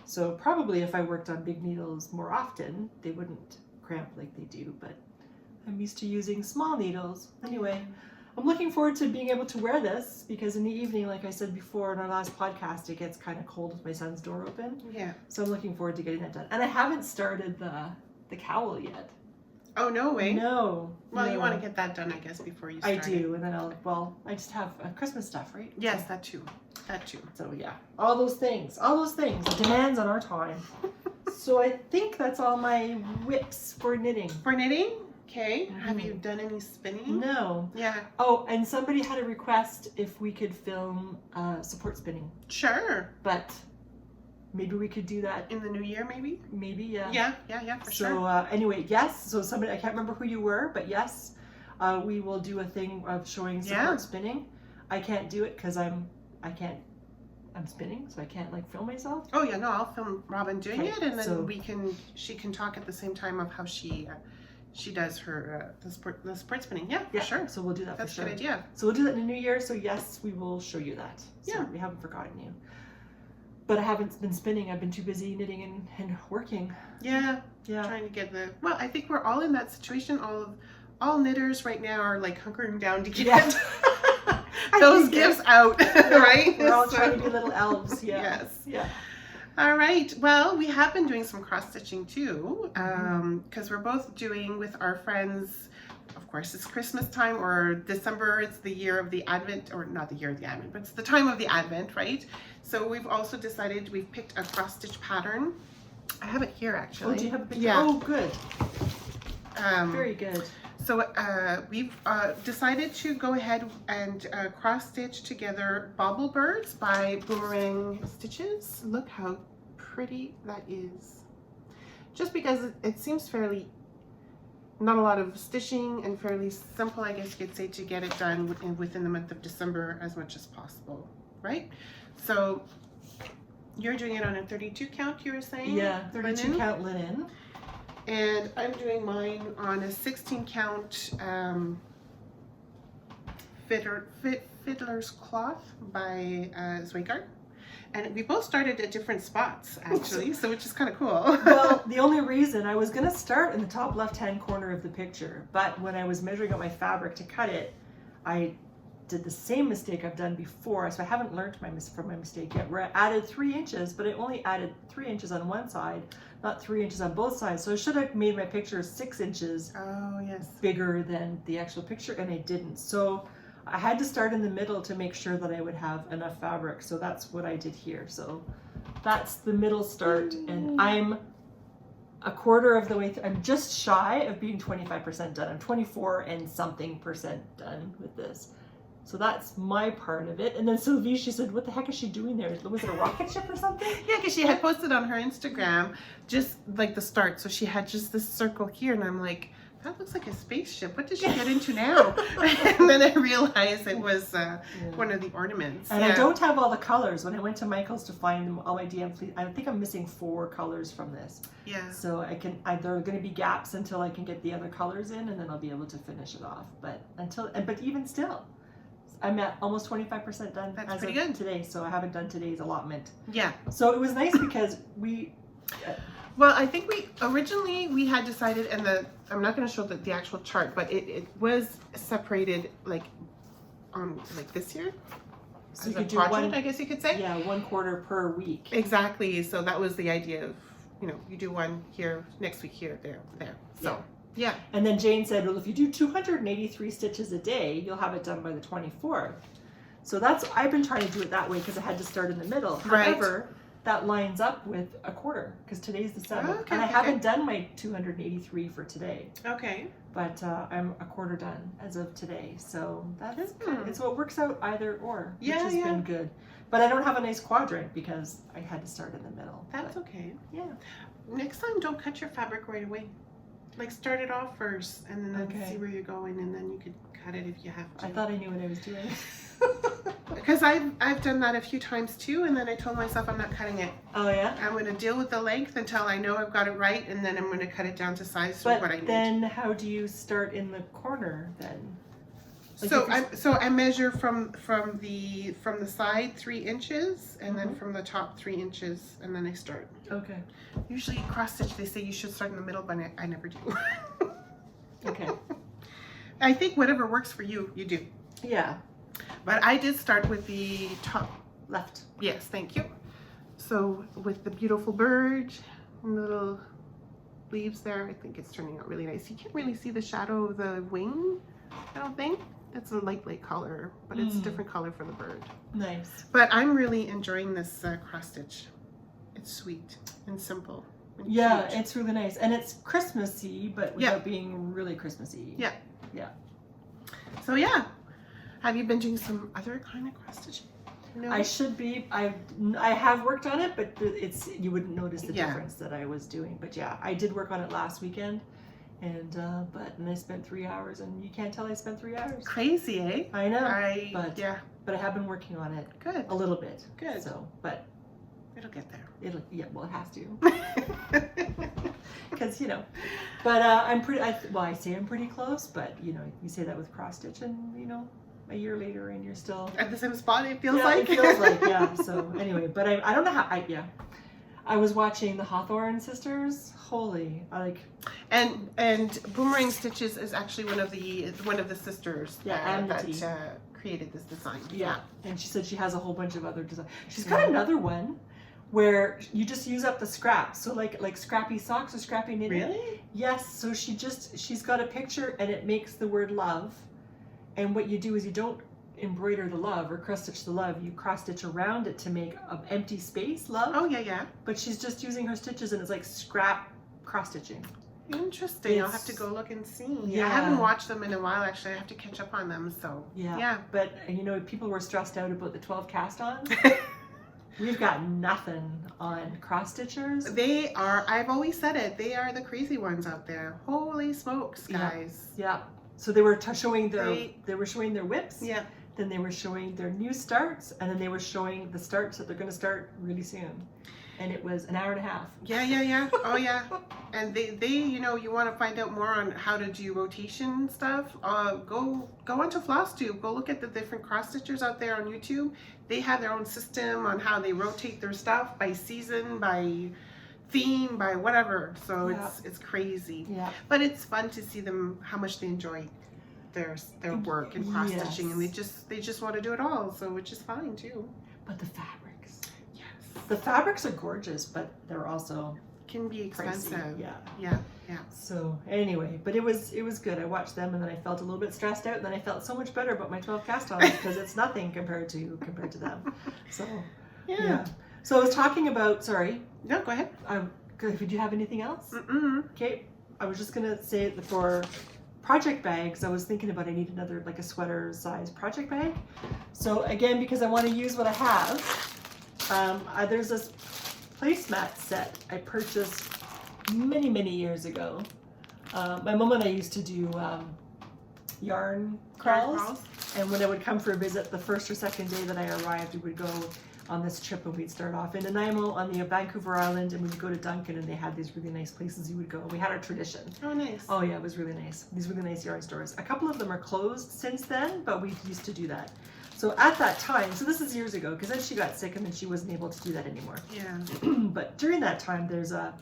So probably if I worked on big needles more often, they wouldn't cramp like they do, but I'm used to using small needles. Anyway, I'm looking forward to being able to wear this because in the evening, like I said before in our last podcast, it gets kind of cold with my son's door open. Yeah. So I'm looking forward to getting that done. And I haven't started the cowl yet. Oh, no way. No. Well, no. you want to get that done, I guess, before you start. I do, and then I just have Christmas stuff, right? Yes, that too. That too. So yeah, all those things, it demands on our time. So I think that's all my whips for knitting. For knitting? Okay. Have you done any spinning? No. Yeah. Oh, and somebody had a request if we could film support spinning, Sure. but maybe we could do that. In the new year, maybe? Maybe, yeah. Yeah, for So sure. anyway, yes. So somebody, I can't remember who you were, but yes, we will do a thing of showing support spinning. I can't do it because I'm spinning, so I can't like film myself. Oh yeah, no, I'll film Robin doing Okay, it, and then so- she can talk at the same time of how she does her the sport spinning. Yeah, for sure. So we'll do that That's for a sure. good idea. So we'll do that in the new year. So yes, we will show you that. So Yeah. we haven't forgotten you. But I haven't been spinning. I've been too busy knitting and working. Yeah, Yeah. trying to get the. Well, I think we're all in that situation. All knitters right now are like hunkering down to get those gifts out, right? We're all So- trying to be little elves. Yeah. Yes. Yeah. All right. Well, we have been doing some cross stitching too, because we're both doing with our friends. Of course, it's Christmas time or December. It's the year of the Advent, or not the year of the Advent, but it's the time of the Advent, right? So we've also decided we've picked a cross stitch pattern. I have it here actually. Oh, do you have a picture? Yeah. Oh, good. Very good. So we've decided to go ahead and cross stitch together Bauble Birds by Boomerang Stitches. Look how pretty that is. Just because it seems fairly, not a lot of stitching and fairly simple, I guess you could say, to get it done within the month of December as much as possible, right? So you're doing it on a 32 count, you were saying? Yeah, 32 linen? count linen. And I'm doing mine on a 16 count Fiddler's Cloth by Zweigart. And we both started at different spots actually, so which is kind of cool. Well, the only reason I was going to start in the top left-hand corner of the picture, but when I was measuring out my fabric to cut it, I did the same mistake I've done before, so I haven't learned from my mistake yet, where I added 3 inches, but I only added 3 inches on one side, not 3 inches on both sides. So I should have made my picture 6 inches bigger than the actual picture, and I didn't. So I had to start in the middle to make sure that I would have enough fabric. So that's what I did here. So that's the middle start, and I'm a quarter of the way through. I'm just shy of being 25% done. I'm 24 and something percent done with this. So that's my part of it. And then Sylvie, she said, what the heck is she doing there? Was it a rocket ship or something? Yeah, because she had posted on her Instagram just like the start. So she had just this circle here, and I'm like, that looks like a spaceship. What did she get into now? And then I realized it was one of the ornaments. And I don't have all the colors. When I went to Michael's to find all my DM, I think I'm missing 4 colors from this. Yeah. So there are going to be gaps until I can get the other colors in, and then I'll be able to finish it off. But even still, I'm at almost 25% done. That's as pretty of good today. So I haven't done today's allotment. Yeah. So it was nice because we. Well, I think originally we had decided, and I'm not going to show the actual chart, but it was separated like this year. So as you a could do quadrant, one, I guess you could say. Yeah, 1 quarter per week. Exactly. So that was the idea of, you do one here, next week here, there. So yeah. And then Jane said, well, if you do 283 stitches a day, you'll have it done by the 24th. So I've been trying to do it that way because I had to start in the middle. Right. However, that lines up with a quarter because today's the 7th. Okay, and I okay. haven't done my 283 for today, Okay. but I'm a quarter done as of today. So that's Hmm. good. So it works out either or, which Yeah, has yeah. been good. But I don't have a nice quadrant because I had to start in the middle. That's but, okay. yeah. Next time, don't cut your fabric right away. Like start it off first and then Okay. see where you're going, and then you could cut it if you have to. I thought I knew what I was doing. Because I've done that a few times too, and then I told myself I'm not cutting it. Oh yeah? I'm going to deal with the length until I know I've got it right, and then I'm going to cut it down to size for what I But need. then how do you start in the corner then? Like So I measure from the side 3 inches, and then Mhm. from the top 3 inches, and then I start. Okay. Usually cross stitch, they say you should start in the middle, but I never do. Okay. I think whatever works for you, you do. Yeah. But I did start with the top. Left. Yes, thank you. So with the beautiful bird and the little leaves there, I think it's turning out really nice. You can't really see the shadow of the wing, I don't think. It's a light color, but it's a different color for the bird. Nice. But I'm really enjoying this cross stitch. It's sweet and simple. And Yeah, cute. it's really nice. And it's Christmassy, but without being really Christmassy. Yeah. Yeah. So yeah, have you been doing some other kind of cross stitching? No. I should be. I have worked on it, but it's you wouldn't notice the Yeah. difference that I was doing. But yeah, I did work on it last weekend, and I spent 3 hours, and you can't tell I spent 3 hours. Crazy, eh? I know, But yeah, but I have been working on it good. a little bit. Good. So, but It'll get there. well, it has to, because But I'm pretty. I say I'm pretty close, but you say that with cross stitch, and a year later, and you're still. At the same spot, it feels Yeah, like. it feels like, yeah. So anyway, but I don't know how. I was watching the Hawthorne sisters. Holy, And Boomerang Stitches is actually one of the sisters that created this design. Yeah, and she said she has a whole bunch of other designs. She's got another one where you just use up the scraps. So like scrappy socks or scrappy knitting. Really? Yes. So she's got a picture, and it makes the word love. And what you do is you don't embroider the love or cross stitch the love. You cross stitch around it to make an empty space love. Oh yeah. But she's just using her stitches, and it's like scrap cross stitching. Interesting. I'll have to go look and see. Yeah. I haven't watched them in a while. Actually, I have to catch up on them. So Yeah. But people were stressed out about the 12 cast-ons. We've got nothing on cross stitchers. They are. I've always said it. They are the crazy ones out there. Holy smokes, guys. Yeah. So they were showing their whips. Yeah. Then they were showing their new starts, and then they were showing the starts that they're going to start really soon. And it was an hour and a half. Yeah. Oh yeah. And they you want to find out more on how to do rotation stuff, go onto FlossTube. Go look at the different cross stitchers out there on YouTube. They have their own system on how they rotate their stuff by season, by theme, by whatever. So it's crazy. Yeah. But it's fun to see them how much they enjoy their work and cross stitching, and they just want to do it all. So which is fine too. But the fabrics. Yes. The fabrics are gorgeous, but they're also Can be expensive. pricey. Yeah. So anyway, but it was good. I watched them, and then I felt a little bit stressed out, and then I felt so much better about my 12 cast-ons because it's nothing compared to them. So Yeah. So I was talking about. Sorry. No, go ahead. Did you have anything else? Mm-mm. Okay. I was just gonna say that for project bags, I was thinking about I need another a sweater size project bag. So again, because I want to use what I have, there's this placemat set I purchased many years ago. My mom and I used to do yarn crawls, and when I would come for a visit, the first or second day that I arrived, we would go on this trip, and we'd start off in Nanaimo on the Vancouver Island, and we would go to Duncan, and they had these really nice places you would go. We had our tradition. Oh, nice. Oh yeah, it was really nice. These really nice yarn stores. A couple of them are closed since then, but we used to do that. So at that time, so this is years ago, because then she got sick and then she wasn't able to do that anymore. Yeah. But during that time, there's a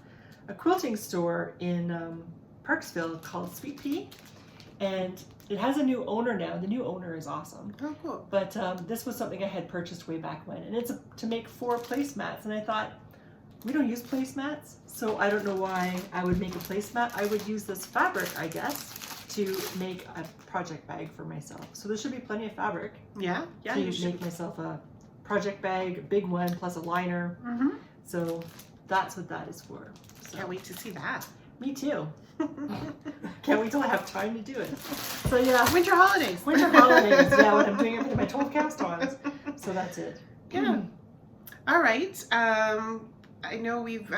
quilting store in Parksville called Sweet Pea, and it has a new owner now. The new owner is awesome. Oh, cool. But this was something I had purchased way back when, and it's to make 4 placemats. And I thought, we don't use placemats, so I don't know why I would make a placemat. I would use this fabric, I guess, to make a project bag for myself. So there should be plenty of fabric. Yeah. To make myself a project bag, a big one, plus a liner. Mm-hmm. So that's what that is for. So, Can't wait to see that. me too. Can't wait till I have time to do it. So yeah, Winter holidays. winter holidays. Yeah, when I'm doing everything, my 12 cast-ons. So that's it. Yeah. All right. I know we've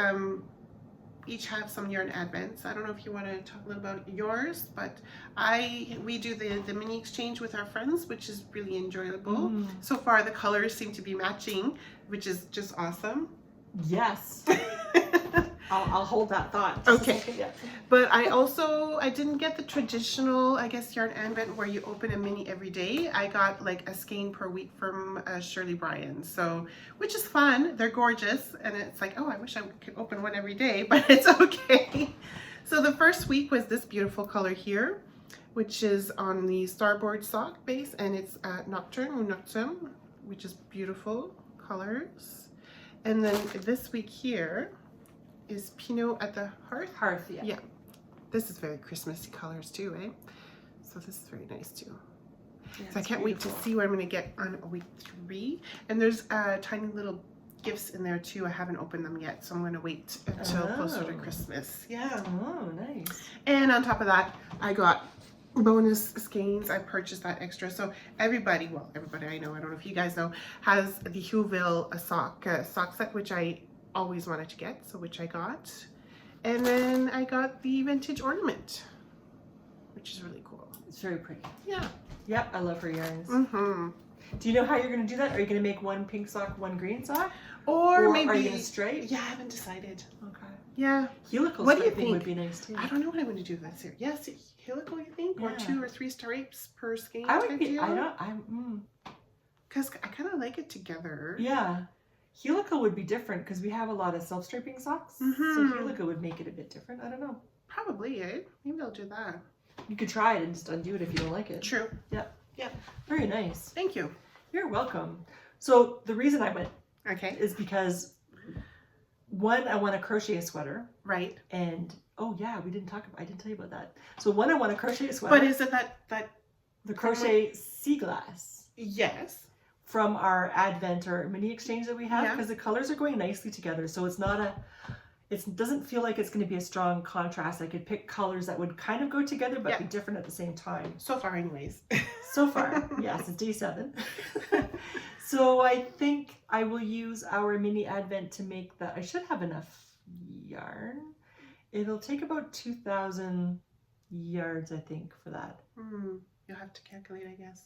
each have some yarn advents. I don't know if you want to talk a little about yours, but we do the mini exchange with our friends, which is really enjoyable. So far, the colors seem to be matching, which is just awesome. Yes. I'll hold that thought. Okay. Yeah. But I didn't get the traditional, I guess, yarn advent where you open a mini every day. I got like a skein per week from Shirley Bryan, so which is fun. They're gorgeous, and it's like, oh, I wish I could open one every day, but it's okay. So the first week was this beautiful color here, which is on the starboard sock base, and it's Nocturne or Nocturne, which is beautiful colors. And then this week here is Pinot at the Hearth. Hearth, yeah. Yeah. This is very Christmassy colors too, eh? So this is very nice too. Yeah, So I can't wait to see what I'm going to get on week 3. And there's tiny little gifts in there too. I haven't opened them yet, so I'm going to wait until closer to Christmas. Yeah. Oh, nice. And on top of that, I got bonus skeins. I purchased that extra. So everybody I know, I don't know if you guys know, has the Whoville sock set, which I always wanted to get, so which I got. And then I got the vintage ornament, which is really cool. It's very pretty. Yeah. Yep, I love her yarns. Mm-hmm. Do you know how you're going to do that? Are you going to make one pink sock, one green sock? Or maybe... are you going to stripe? Yeah, I haven't decided. Okay. Yeah. Helical What do you striping think? would be nice too. I don't know what I'm going to do with that series. Yes, helical, you think? Or Yeah. 2 or 3 stripes per skein? I would be, Because I kind of like it together. yeah. Helical would be different because we have a lot of self-striping socks. So helical would make it a bit different. I don't know. Probably, eh? Maybe I'll do that. You could try it and just undo it if you don't like it. True. Yeah. Yeah. Very nice. Thank you. You're welcome. So the reason I went Okay. is because one, I want to crochet a sweater. Right. And oh yeah, I didn't tell you about that. So one, I want to crochet a sweater. But is it that the crochet sea glass yes. from our advent or mini exchange that we have, Yeah. because the colors are going nicely together. So it's not it doesn't feel like it's going to be a strong contrast. I could pick colors that would kind of go together but Yeah. be different at the same time. So far anyways. So far, yes, it's day 7. So I think I will use our mini advent to make I should have enough yarn. It'll take about 2,000 yards, I think, for that. You'll have to calculate, I guess.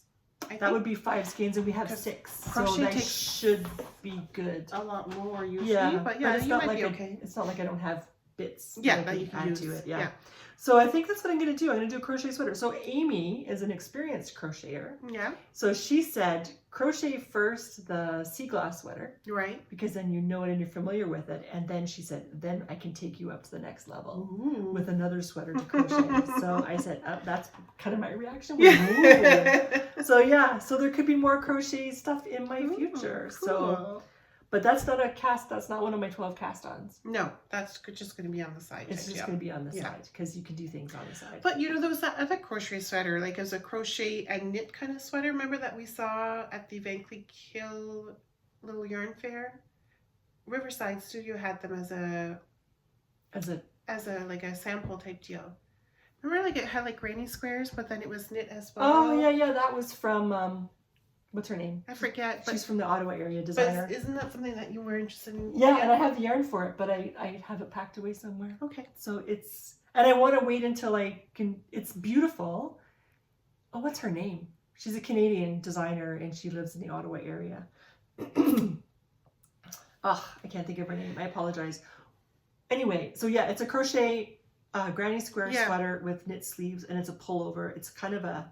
That would be 5 skeins, and we have 6. So crochet that takes should be good. a lot more usually. Yeah, But yeah, it's you not might like be okay. It's not like I don't have bits. Yeah, that I that you can add use. to it. Yeah. So I think that's what I'm going to do. I'm going to do a crochet sweater. So Amy is an experienced crocheter. Yeah. So she said, crochet first the sea glass sweater, Right. because then you know it and you're familiar with it. And then she said, then I can take you up to the next level with another sweater to crochet. So I said, that's kind of my reaction. Yeah. So yeah, so there could be more crochet stuff in my future. Cool. So, but that's not that's not one of my 12 cast-ons. No, that's just going to be on the side. It's just yeah. going to be on the Yeah. side because you can do things on the side. But you know, there was that other crochet sweater, like as a crochet and knit kind of sweater. Remember that we saw at the Van Cleek Hill little yarn fair? Riverside Studio had them as a like a sample type deal. Remember, like it had like granny squares, but then it was knit as well. Oh yeah, that was from what's her name? I forget. But, She's from the Ottawa area, designer. but isn't that something that you were interested in? Yeah, and I have the yarn for it, but I have it packed away somewhere. Okay. So and I want to wait until I can. It's beautiful. Oh, what's her name? She's a Canadian designer and she lives in the Ottawa area. I can't think of her name. I apologize. Anyway, so yeah, it's a crochet granny square sweater with knit sleeves, and it's a pullover. It's kind of a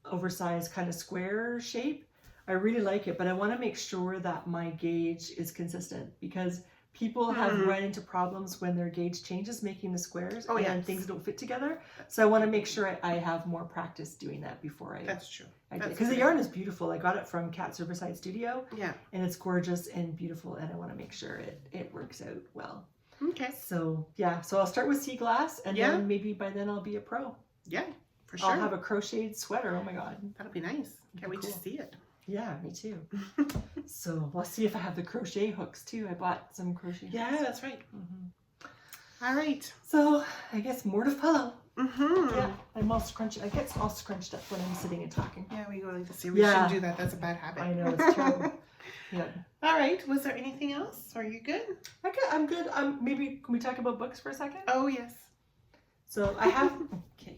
oversized kind of square shape. I really like it, but I want to make sure that my gauge is consistent because people have run into problems when their gauge changes making the squares and things don't fit together. So I want to make sure I have more practice doing that before That's true. Because the yarn is beautiful. I got it from Kat's Riverside Studio. Yeah. And it's gorgeous and beautiful, and I want to make sure it works out well. Okay. So yeah, so I'll start with sea glass, and then maybe by then I'll be a pro. Yeah, for sure. I'll have a crocheted sweater. Oh my god, That'll be nice. Can't wait to see it. Yeah, me too. So we'll see if I have the crochet hooks too. I bought some crochet hooks. Yeah, that's right. Mm-hmm. All right. So I guess more to follow. Mm-hmm. Yeah, I'm all scrunched. I get all scrunched up when I'm sitting and talking. Yeah, we go like this. We shouldn't do that. That's a bad habit. I know, it's terrible. Yeah. All right. Was there anything else? Are you good? I'm good. Maybe can we talk about books for a second? Oh yes. So I have. Okay.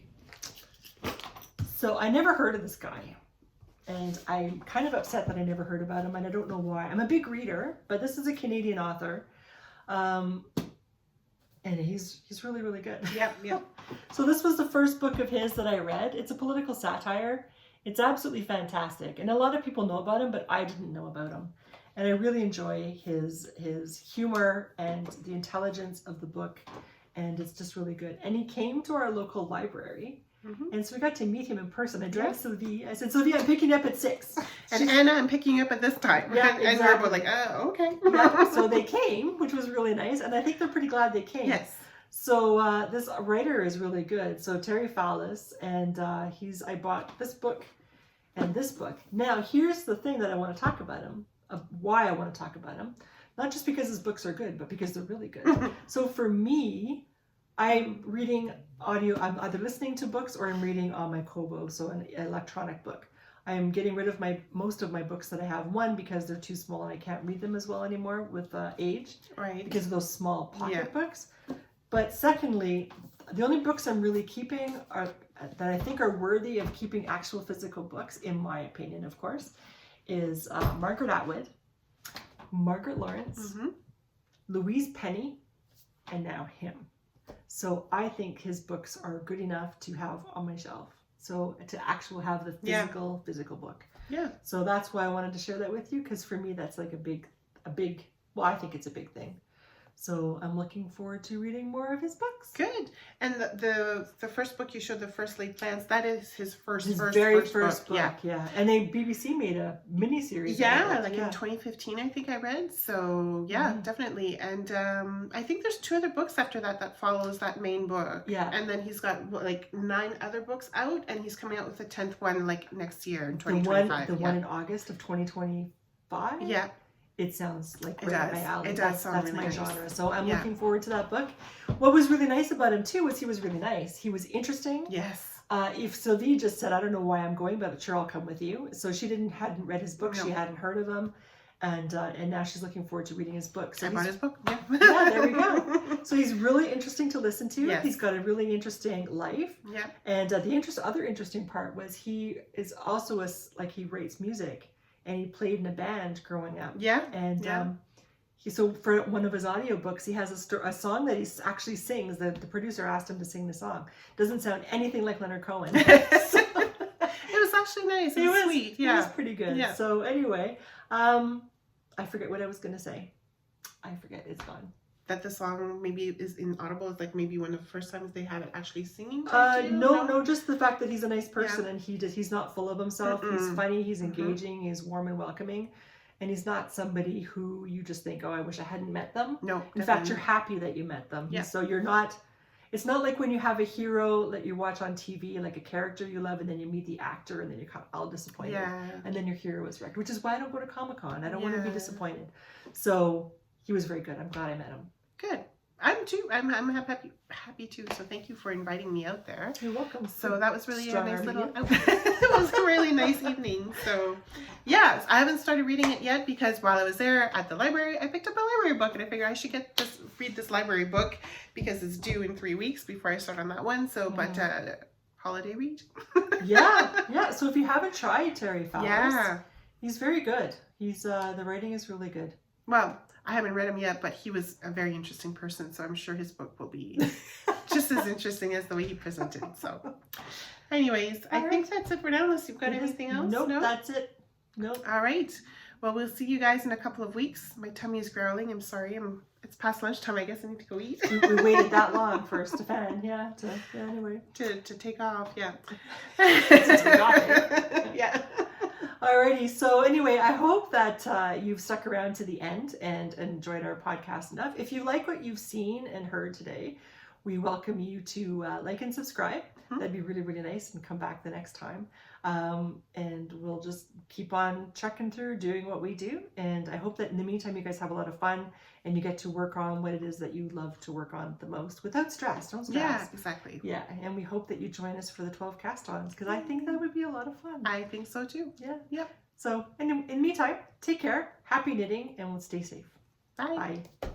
So I never heard of this guy, and I'm kind of upset that I never heard about him, and I don't know why. I'm a big reader, but this is a Canadian author, and he's really, really good. Yep. So this was the first book of his that I read. It's a political satire. It's absolutely fantastic, and a lot of people know about him, but I didn't know about him. And I really enjoy his humor and the intelligence of the book, and it's just really good. And he came to our local library. And so we got to meet him in person. I dragged Sylvie. I said, Sylvie, I'm picking you up at 6. And Anna, I'm picking you up at this time. Yeah, And we're both like, okay. Yeah, so they came, which was really nice. And I think they're pretty glad they came. Yes. So this writer is really good. So Terry Fallis, and I bought this book and this book. Now, here's the thing that I want to talk about him, why I want to talk about him. Not just because his books are good, but because they're really good. So for me, I'm reading audio. I'm either listening to books or I'm reading on my Kobo, so an electronic book. I am getting rid of most of my books that I have. One, because they're too small and I can't read them as well anymore with age. Right. Because of those small pocket books. But secondly, the only books I'm really keeping that I think are worthy of keeping actual physical books, in my opinion, of course, is Margaret Atwood, Margaret Lawrence, Louise Penny, and now him. So I think his books are good enough to have on my shelf. So to actually have the physical book. Yeah. So that's why I wanted to share that with you, because for me that's like a big, well, I think it's a big thing. So I'm looking forward to reading more of his books. Good. And the first book you showed, The First Laid Plans, that is his very first book. Yeah. And BBC made a mini-series. Yeah, in 2015, I think I read. So definitely. And I think there's 2 other books after that follows that main book. Yeah. And then he's got 9 other books out, and he's coming out with the 10th one next year in 2025. The one in August of 2025? Yeah. It sounds like right up my alley. It does sound that's really my nice. genre. So I'm looking forward to that book. What was really nice about him too was he was really nice. He was interesting. Yes. If Sylvie just said, I don't know why I'm going, but sure, I'll come with you. So she hadn't read his book. No. She hadn't heard of him. And now she's looking forward to reading his book. So I bought his book. Yeah. Yeah, there we go. So he's really interesting to listen to. Yes. He's got a really interesting life. Yeah. And the other interesting part was he is also he writes music. And he played in a band growing up. Yeah. And so for one of his audiobooks, he has a song that he actually sings. The producer asked him to sing the song. Doesn't sound anything like Leonard Cohen. It was actually nice. It was sweet. Yeah. It was pretty good. Yeah. So anyway, I forget what I was going to say. I forget. It's gone. That the song maybe is inaudible. It's maybe one of the first times they have it actually singing. No, just the fact that he's a nice person and he's not full of himself. He's funny, he's engaging, he's warm and welcoming, and he's not somebody who you just think, oh, I wish I hadn't met them. No, in fact, you're happy that you met them. Yeah. So you're not. It's not like when you have a hero that you watch on TV, like a character you love, and then you meet the actor, and then you're kind of all disappointed. Yeah. And then your hero is wrecked, which is why I don't go to Comic-Con. I don't want to be disappointed. So he was very good. I'm glad I met him. Good. I'm too. I'm happy too. So thank you for inviting me out there. You're welcome. So that was really a nice little. It was a really nice evening. So yeah, I haven't started reading it yet because while I was there at the library, I picked up a library book and I figured I should read this library book because it's due in 3 weeks before I start on that one. So, but holiday read. yeah. So if you haven't tried Terry Fallis, he's very good. He's the writing is really good. Well, I haven't read him yet, but he was a very interesting person, so I'm sure his book will be just as interesting as the way he presented. So, anyways, I think that's it for now, unless you've got anything else. Nope, that's it. Nope. All right. Well, we'll see you guys in a couple of weeks. My tummy is growling. I'm sorry. It's past lunchtime. I guess I need to go eat. We waited that long for Stefan, anyway. To take off, yeah. To take off, yeah. Alrighty, so anyway, I hope that you've stuck around to the end and enjoyed our podcast enough. If you like what you've seen and heard today, we welcome you to like and subscribe. That'd be really, really nice, and come back the next time. And we'll just keep on trekking through doing what we do. And I hope that in the meantime, you guys have a lot of fun and you get to work on what it is that you love to work on the most without stress. Don't stress. Yeah, exactly. Yeah, and we hope that you join us for the 12 cast-ons because I think that would be a lot of fun. I think so too. Yeah. Yep. So in the meantime, take care, happy knitting, and stay safe. Bye. Bye.